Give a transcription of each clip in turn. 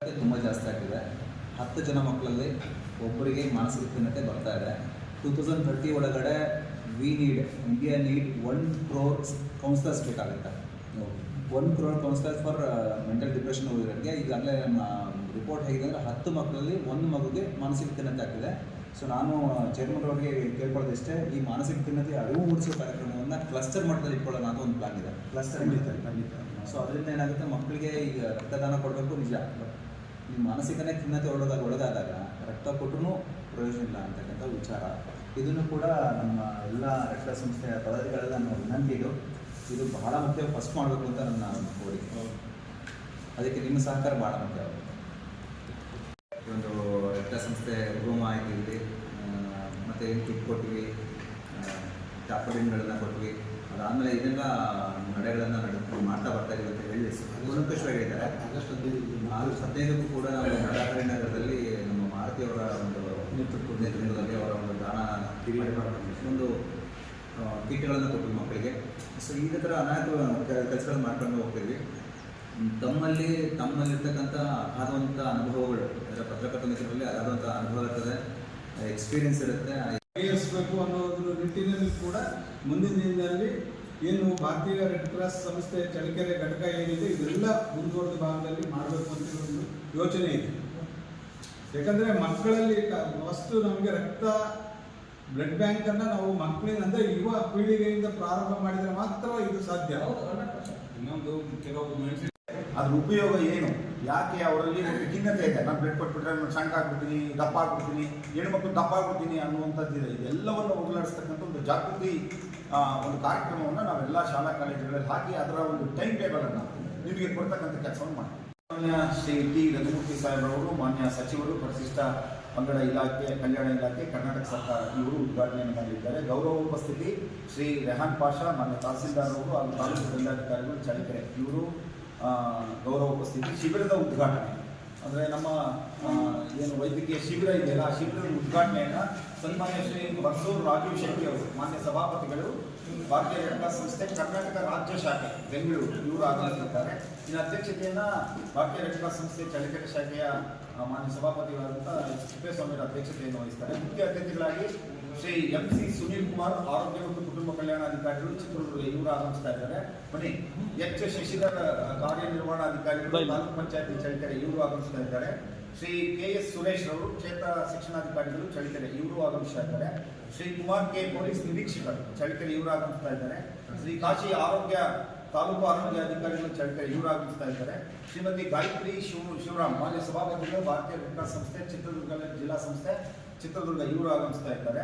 ತುಂಬ ಜಾಸ್ತಿ ಆಗಿದೆ. 10 ಜನ ಮಕ್ಕಳಲ್ಲಿ ಒಬ್ಬರಿಗೆ ಮಾನಸಿಕ ಖಿನ್ನತೆ ಬರ್ತಾ ಇದೆ. 2030 ಒಳಗಡೆ ಇಂಡಿಯಾ ನೀಡ್ 1 crore ಕೌನ್ಸಿಲರ್ಸ್ ಬೇಕಾಗುತ್ತೆ. 1 crore counsellors for mental depression ಹೋಗಿರೋರಿಗೆ ಈಗಾಗಲೇ ನಮ್ಮ ರಿಪೋರ್ಟ್ ಹೇಗಿದೆ ಅಂದರೆ 10 ಮಕ್ಕಳಲ್ಲಿ 1 ಮಗುಗೆ ಮಾನಸಿಕ ಖಿನ್ನತೆ ಆಗ್ತಿದೆ. ಸೊ ನಾನು ಚೇರ್ಮನ್ ಅವರಿಗೆ ಕೇಳ್ಕೊಳ್ಳೋದಿಷ್ಟೇ, ಈ ಮಾನಸಿಕ ಖಿನ್ನತೆ ಅರಿವು ಮೂಡಿಸೋ ಕಾರ್ಯಕ್ರಮವನ್ನು ಕ್ಲಸ್ಟರ್ ಮಟ್ಟದಲ್ಲಿ ಇಟ್ಕೊಳ್ಳೋಣ ಅಂತ ಒಂದು ಪ್ಲಾನ್ ಇದೆ. ಕ್ಲಸ್ಟರ್ ಖಂಡಿತ. ಸೊ ಅದರಿಂದ ಏನಾಗುತ್ತೆ, ಮಕ್ಕಳಿಗೆ ಈಗ ರಕ್ತದಾನ ಕೊಡಬೇಕು ನಿಜ, ಬಟ್ ಈ ಮಾನಸಿಕನೇ ಖಿನ್ನತೆ ಒಳಗಾದಾಗ ರಕ್ತ ಕೊಟ್ಟರೂ ಪ್ರಯೋಜನ ಇಲ್ಲ ಅಂತಕ್ಕಂಥ ವಿಚಾರ. ಇದನ್ನು ಕೂಡ ನಮ್ಮ ಎಲ್ಲ ರಕ್ತ ಸಂಸ್ಥೆಯ ಪದಾಧಿಕಾರಿಗಳ ವಿನಂತಿ ಇದು ಬಹಳ ಮುಖ್ಯ, ಫಸ್ಟ್ ಮಾಡಬೇಕು ಅಂತ ನನ್ನ ಕೋರಿಕೆ. ಅದಕ್ಕೆ ನಿಮ್ಮ ಸಹಕಾರ ಭಾಳ ಮುಖ್ಯ. ಒಂದು ರಕ್ತ ಸಂಸ್ಥೆ ರೂಮ್ ಆಯ್ತಿದ್ವಿ, ಮತ್ತು ಏನು ಕಿಟ್ ಕೊಟ್ವಿ, ಟಾಪಲಿನ್ಗಳನ್ನ ಕೊಟ್ವಿ. ಅದಾದಮೇಲೆ ಇದೆಲ್ಲ ನಡೆಗಳನ್ನು ಮಾಡ್ತಾ ಬರ್ತಾ ಇದೀವಿ ಅಂತ ಹೇಳಿ ಗುಣಕೇಶ್ವರಿದ್ದಾರೆ. ಆಗಸ್ಟ್ 15ಕ್ಕೂ ಕೂಡ ನಾವು ನಡಾಕರಿ ನಗರದಲ್ಲಿ ನಮ್ಮ ಮಾರುತಿಯವರ ಒಂದು ನೇತೃತ್ವದಲ್ಲಿ ಅವರ ಒಂದು ದಾನ ಒಂದು ಕಿಟ್ಗಳನ್ನು ಕೊಟ್ಟು ಮಕ್ಕಳಿಗೆ. ಸೊ ಈ ಥರ ಅನೇಕ ಕೆಲಸಗಳನ್ನು ಮಾಡ್ಕೊಂಡು ಹೋಗ್ತೀವಿ. ತಮ್ಮಲ್ಲಿರ್ತಕ್ಕಂಥ ಅಗಾಧವಂಥ ಅನುಭವಗಳು, ಪತ್ರಕರ್ತ ಮಿತ್ರರಲ್ಲಿ ಅಗಾಧವಂಥ ಅನುಭವ ಇರ್ತದೆ, ಎಕ್ಸ್ಪೀರಿಯನ್ಸ್ ಇರುತ್ತೆ. ಪರಿಹರಿಸಬೇಕು ಅನ್ನೋದ್ರ ನಿಟ್ಟಿನಲ್ಲಿ ಕೂಡ ಮುಂದಿನ ದಿನದಲ್ಲಿ ಏನು ಭಾರತೀಯ ರೆಡ್ ಕ್ರಾಸ್ ಸಂಸ್ಥೆ ಚಳ್ಳಕೆರೆ ಘಟಕ ಏನಿದೆ ಇದೆಲ್ಲ ಮುಂದುವರೆದ ಭಾಗದಲ್ಲಿ ಮಾಡಬೇಕು ಅಂತ ಒಂದು ಯೋಚನೆ ಇದೆ. ಯಾಕಂದರೆ ಮಕ್ಕಳಲ್ಲಿ ಫಸ್ಟ್ ನಮಗೆ ಬ್ಲಡ್ ಬ್ಯಾಂಕನ್ನು ನಾವು ಮಕ್ಕಳಿಂದ ಅಂದರೆ ಯುವ ಪೀಳಿಗೆಯಿಂದ ಪ್ರಾರಂಭ ಮಾಡಿದರೆ ಮಾತ್ರ ಇದು ಸಾಧ್ಯ. ಇನ್ನೊಂದು ಕೆಲವು ಅದ್ರ ಉಪಯೋಗ ಏನು, ಯಾಕೆ ಅವರಲ್ಲಿ ಒಂದು ಖಿನ್ನತೆ ಇದೆ, ನಾನು ಬ್ಲಡ್ ಕೊಟ್ಬಿಟ್ರೆ ನಾನು ಸಣ್ಣ ಆಗ್ಬಿಡ್ತೀನಿ, ದಪ್ಪ ಆಗ್ಬಿಡ್ತೀನಿ, ಹೆಣ್ಮಕ್ಳು ದಪ್ಪ ಆಗ್ಬಿಡ್ತೀನಿ ಅನ್ನುವಂಥದ್ದಿದೆ. ಇದೆಲ್ಲವನ್ನು ಹೋಗಲಾಡಿಸ್ತಕ್ಕಂಥ ಒಂದು ಜಾಗೃತಿ ಒಂದು ಕಾರ್ಯಕ್ರಮವನ್ನು ನಾವೆಲ್ಲ ಶಾಲಾ ಕಾಲೇಜುಗಳಲ್ಲಿ ಹಾಕಿ ಅದರ ಒಂದು ಟೈಮ್ ಟೇಬಲನ್ನು ನಿಮಗೆ ಕೊಡ್ತಕ್ಕಂಥ ಕೆಲಸವನ್ನು ಮಾಡ್ತೀವಿ. ಮಾನ್ಯ ಶ್ರೀ ಟಿ ರಘುಮೂರ್ತಿ ಸಾಹೇಬ್ರವರು, ಮಾನ್ಯ ಸಚಿವರು, ಪರಿಶಿಷ್ಟ ಪಂಗಡ ಇಲಾಖೆ, ಕಲ್ಯಾಣ ಇಲಾಖೆ, ಕರ್ನಾಟಕ ಸರ್ಕಾರ ಇವರು ಉದ್ಘಾಟನೆಯನ್ನು ಮಾಡಲಿದ್ದಾರೆ. ಗೌರವ ಉಪಸ್ಥಿತಿ ಶ್ರೀ ರೆಹಾನ್ ಪಾಷಾ, ಮಾನ್ಯ ತಹಸೀಲ್ದಾರ್ ಅವರು ಹಾಗೂ ತಾಲೂಕು ದಂಡಾಧಿಕಾರಿಗಳು ಚಳ್ಳಕೆರೆ ಇವರು ಗೌರವ ಉಪಸ್ಥಿತಿ. ಶಿಬಿರದ ಉದ್ಘಾಟನೆ ಅಂದರೆ ನಮ್ಮ ಏನು ವೈದ್ಯಕೀಯ ಶಿಬಿರ ಇದೆಯಲ್ಲ, ಆ ಶಿಬಿರದ ಉದ್ಘಾಟನೆಯನ್ನು ಸನ್ಮಾನ್ಯ ಶ್ರೀ ಬಸೂರು ರಾಜೀವ್ ಶೆಟ್ಟಿ ಅವರು, ಮಾನ್ಯ ಸಭಾಪತಿಗಳು, ಭಾರತೀಯ ರೆಡ್ ಕ್ರಾಸ್ ಸಂಸ್ಥೆ ಕರ್ನಾಟಕ ರಾಜ್ಯ ಶಾಖೆ ಬೆಂಗಳೂರು ಇವರು ಆಗಮಿಸಿದ್ದಾರೆ. ಇನ್ನು ಅಧ್ಯಕ್ಷತೆಯನ್ನು ಭಾರತೀಯ ರೆಡ್ ಕ್ರಾಸ್ ಸಂಸ್ಥೆ ಚಳ್ಳಕೆರೆ ಶಾಖೆಯ ಮಾನ್ಯ ಸಭಾಪತಿಗಳಾದಂಥ ತಿಪ್ಪೇಸ್ವಾಮಿಯವರ ಅಧ್ಯಕ್ಷತೆಯನ್ನು ವಹಿಸ್ತಾರೆ. ಮುಖ್ಯ ಅತಿಥಿಗಳಾಗಿ ಶ್ರೀ MC ಸುನೀಲ್ ಕುಮಾರ್, ಆರೋಗ್ಯ ಮತ್ತು ಕುಟುಂಬ ಕಲ್ಯಾಣಾಧಿಕಾರಿಗಳು ಚಿತ್ರದುರ್ಗ ಇವರು ಆಗಮಿಸ್ತಾ ಇದ್ದಾರೆ. ಬನ್ನಿ H ಶಶಿಧರ್, ಕಾರ್ಯನಿರ್ವಹಣಾಧಿಕಾರಿಗಳು, ತಾಲೂಕು ಪಂಚಾಯತಿ ಚಳ್ಳಕೆರೆ ಇವರು ಆಗಮಿಸ್ತಾ ಇದ್ದಾರೆ. ಶ್ರೀ KS ಸುರೇಶ್ ಅವರು, ಕ್ಷೇತ್ರ ಶಿಕ್ಷಣಾಧಿಕಾರಿಗಳು ಚಳ್ಳಕೆರೆ ಇವರು ಆಗಮಿಸ್ತಾ ಇದ್ದಾರೆ. ಶ್ರೀ ಕುಮಾರ್ K, ಪೊಲೀಸ್ ನಿರೀಕ್ಷಕರು ಚಳ್ಳಕೆರೆ ಇವರು ಆಗಮಿಸ್ತಾ ಇದ್ದಾರೆ. ಶ್ರೀ ಕಾಶಿ ತಾಲೂಕು ಆರೋಗ್ಯ ಅಧಿಕಾರಿಗಳು ಚಳ್ಳಕೆರೆ ಇವರು ಆಗಮಿಸ್ತಾ ಇದ್ದಾರೆ. ಶ್ರೀಮತಿ ಗಾಯತ್ರಿ ಶಿವರಾಮ್, ಮಾನ್ಯ ಸಭಾಪತಿಗಳು, ಭಾರತೀಯ ರೆಡ್ ಕ್ರಾಸ್ ಸಂಸ್ಥೆ ಚಿತ್ರದುರ್ಗ ಜಿಲ್ಲಾ ಸಂಸ್ಥೆ ಚಿತ್ರದುರ್ಗ ಇವರು ಆಗಮಿಸ್ತಾ ಇದ್ದಾರೆ.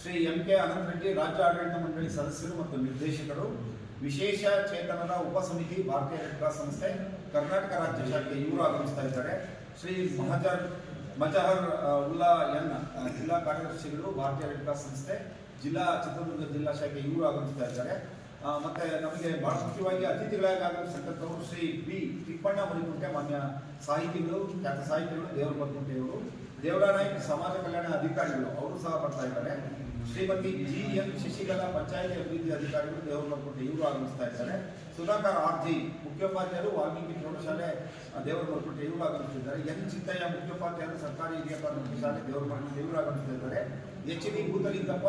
ಶ್ರೀ MK ಅನಂತ ರೆಡ್ಡಿ, ರಾಜ್ಯ ಆಡಳಿತ ಮಂಡಳಿ ಸದಸ್ಯರು ಮತ್ತು ನಿರ್ದೇಶಕರು, ವಿಶೇಷ ಚೇತನರ ಉಪಸಮಿತಿ, ಭಾರತೀಯ ರೆಡ್ ಕ್ರಾಸ್ ಸಂಸ್ಥೆ ಕರ್ನಾಟಕ ರಾಜ್ಯ ಶಾಖೆ ಇವರು ಆಗಮಿಸ್ತಾ ಇದ್ದಾರೆ. ಶ್ರೀ ಮಜಹರ್ ಉಲ್ಲಾ ಎನ್, ಜಿಲ್ಲಾ ಕಾರ್ಯದರ್ಶಿಗಳು, ಭಾರತೀಯ ರೆಡ್ ಕ್ರಾಸ್ ಸಂಸ್ಥೆ ಚಿತ್ರದುರ್ಗ ಜಿಲ್ಲಾ ಶಾಖೆ ಇವರು ಆಗಮಿಸ್ತಾ ಇದ್ದಾರೆ. ಮತ್ತೆ ನಮಗೆ ಬಹಳ ಮುಖ್ಯವಾಗಿ ಅತಿಥಿಗಳಾಗಿ ಆಗಮಿಸತಕ್ಕಂಥವರು ಶ್ರೀ B ತಿಪ್ಪಣ್ಣ ಮರಿಕುಂಟೆ, ಮಾನ್ಯ ಸಾಹಿತಿಗಳು, ಖ್ಯಾತ ಸಾಹಿತಿಗಳು, ದೇವರ ಮರಿಕುಂಟೆಯವರು, ದೇವರಾನಾಯ್ಕ ಸಮಾಜ ಕಲ್ಯಾಣ ಅಧಿಕಾರಿಗಳು ಅವರು ಸಹ ಬರ್ತಾ ಇದ್ದಾರೆ. ಶ್ರೀಮತಿ GN ಶಶಿಕಲಾ, ಪಂಚಾಯತಿ ಅಭಿವೃದ್ಧಿ ಅಧಿಕಾರಿಗಳು, ದೇವರ ಮರಿಕುಂಟೆ ಇವರು ಆಗಮಿಸ್ತಾ ಇದ್ದಾರೆ. ಸುಧಾಕರ್ RG, ಮುಖ್ಯೋಪಾಧ್ಯಾಯರು, ವಾಲ್ಮೀಕಿ ಪ್ರೌಢಶಾಲೆ ದೇವರ ಮರಿಕುಂಟೆ ಇವರು ಆಗಮಿಸುತ್ತಿದ್ದಾರೆ. N ಚಿತ್ತಯ್ಯ, ಮುಖ್ಯೋಪಾಧ್ಯಾಯರು, ಸರ್ಕಾರಿ ಹಿರಿಯ ಪ್ರಾಥಮಿಕ ಶಾಲೆ ದೇವರ ಮರಿಕುಂಟೆ ಇವರು ಆಗಮಿಸುತ್ತಿದ್ದಾರೆ. HD ಭೂತಲಿಂಗಪ್ಪ,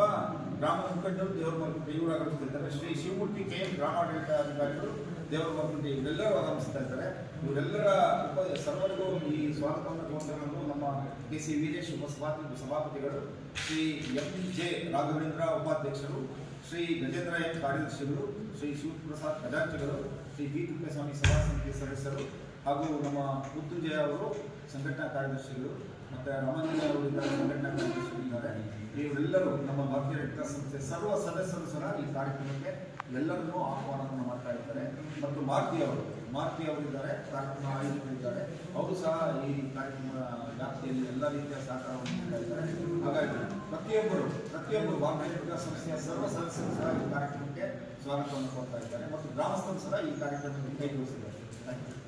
ಗ್ರಾಮ ಮುಖಂಡರು, ದೇವರ ಮರಿಕುಂಟೆ ಇವರು ಆಗಮಿಸುತ್ತಿದ್ದಾರೆ. ಶ್ರೀ ಶಿವಮೂರ್ತಿ KM, ಗ್ರಾಮಾಡಳಿತ ಅಧಿಕಾರಿಗಳು, ದೇವರ ಮರಿಕುಂಟೆ ಇವರೆಲ್ಲರೂ ಆಗಮಿಸ್ತಾ ಇದ್ದಾರೆ. ಇವರೆಲ್ಲರ ಸರ್ವರಿಗೂ ಈ ಸ್ವಾಗತವನ್ನು ತಗೊಂಡು ನಮ್ಮ KC ವೀರೇಶ್ ಸಭಾಪತಿಗಳು, ಶ್ರೀ MJ ರಾಘವೇಂದ್ರ ಉಪಾಧ್ಯಕ್ಷರು, ಶ್ರೀ ಗಜೇಂದ್ರ M ಕಾರ್ಯದರ್ಶಿಗಳು, ಶ್ರೀ ಶಿವಪ್ರಸಾದ್ ಖಜಾಂಚಿಗಳು, ಶ್ರೀ B ತಿಪ್ಪೇಸ್ವಾಮಿ ಸಭಾ ಸಮಿತಿ ಸದಸ್ಯರು ಹಾಗೂ ನಮ್ಮ ಮೃತ್ಯುಂಜಯ ಅವರು ಸಂಘಟನಾ ಕಾರ್ಯದರ್ಶಿಗಳು, ಮತ್ತು ರಾಮಾಂಜನೇಯ ಅವರು ಸಂಘಟನಾ ಕಾರ್ಯದರ್ಶಿಗಳಿದ್ದಾರೆ. ಇವರೆಲ್ಲರೂ ನಮ್ಮ ಭಾರತೀಯ ರೆಡ್ ಕ್ರಾಸ್ ಸಂಸ್ಥೆ ಸರ್ವ ಸದಸ್ಯರು ಸಹ ಈ ಕಾರ್ಯಕ್ರಮಕ್ಕೆ ಎಲ್ಲರನ್ನೂ ಆಹ್ವಾನವನ್ನು ಮಾಡ್ತಾ ಇದ್ದಾರೆ. ಮತ್ತು ಮಾರುತಿ ಅವರಿದ್ದಾರೆ, ಕಾರ್ಯಕ್ರಮ ಆಯೋಜಕರಿದ್ದಾರೆ, ಅವರು ಸಹ ಈ ಕಾರ್ಯಕ್ರಮದ ವ್ಯಾಪ್ತಿಯಲ್ಲಿ ಎಲ್ಲ ರೀತಿಯ ಸಹಕಾರವನ್ನು ನೀಡ್ತಾ ಇದ್ದಾರೆ. ಹಾಗಾಗಿ ಪ್ರತಿಯೊಬ್ಬರು ಭಾರತೀಯ ರೆಡ್ ಕ್ರಾಸ್ ಸಂಸ್ಥೆಯ ಸರ್ವ ಸದಸ್ಯರು ಸಹ ಈ ಕಾರ್ಯಕ್ರಮಕ್ಕೆ ಸ್ವಾಗತವನ್ನು ಕೊಡ್ತಾ ಇದ್ದಾರೆ ಮತ್ತು ಗ್ರಾಮಸ್ಥರು ಸಹ ಈ ಕಾರ್ಯಕ್ರಮಕ್ಕೆ ಕೈಗೊಳಿಸಿದ್ದಾರೆ. Thank you.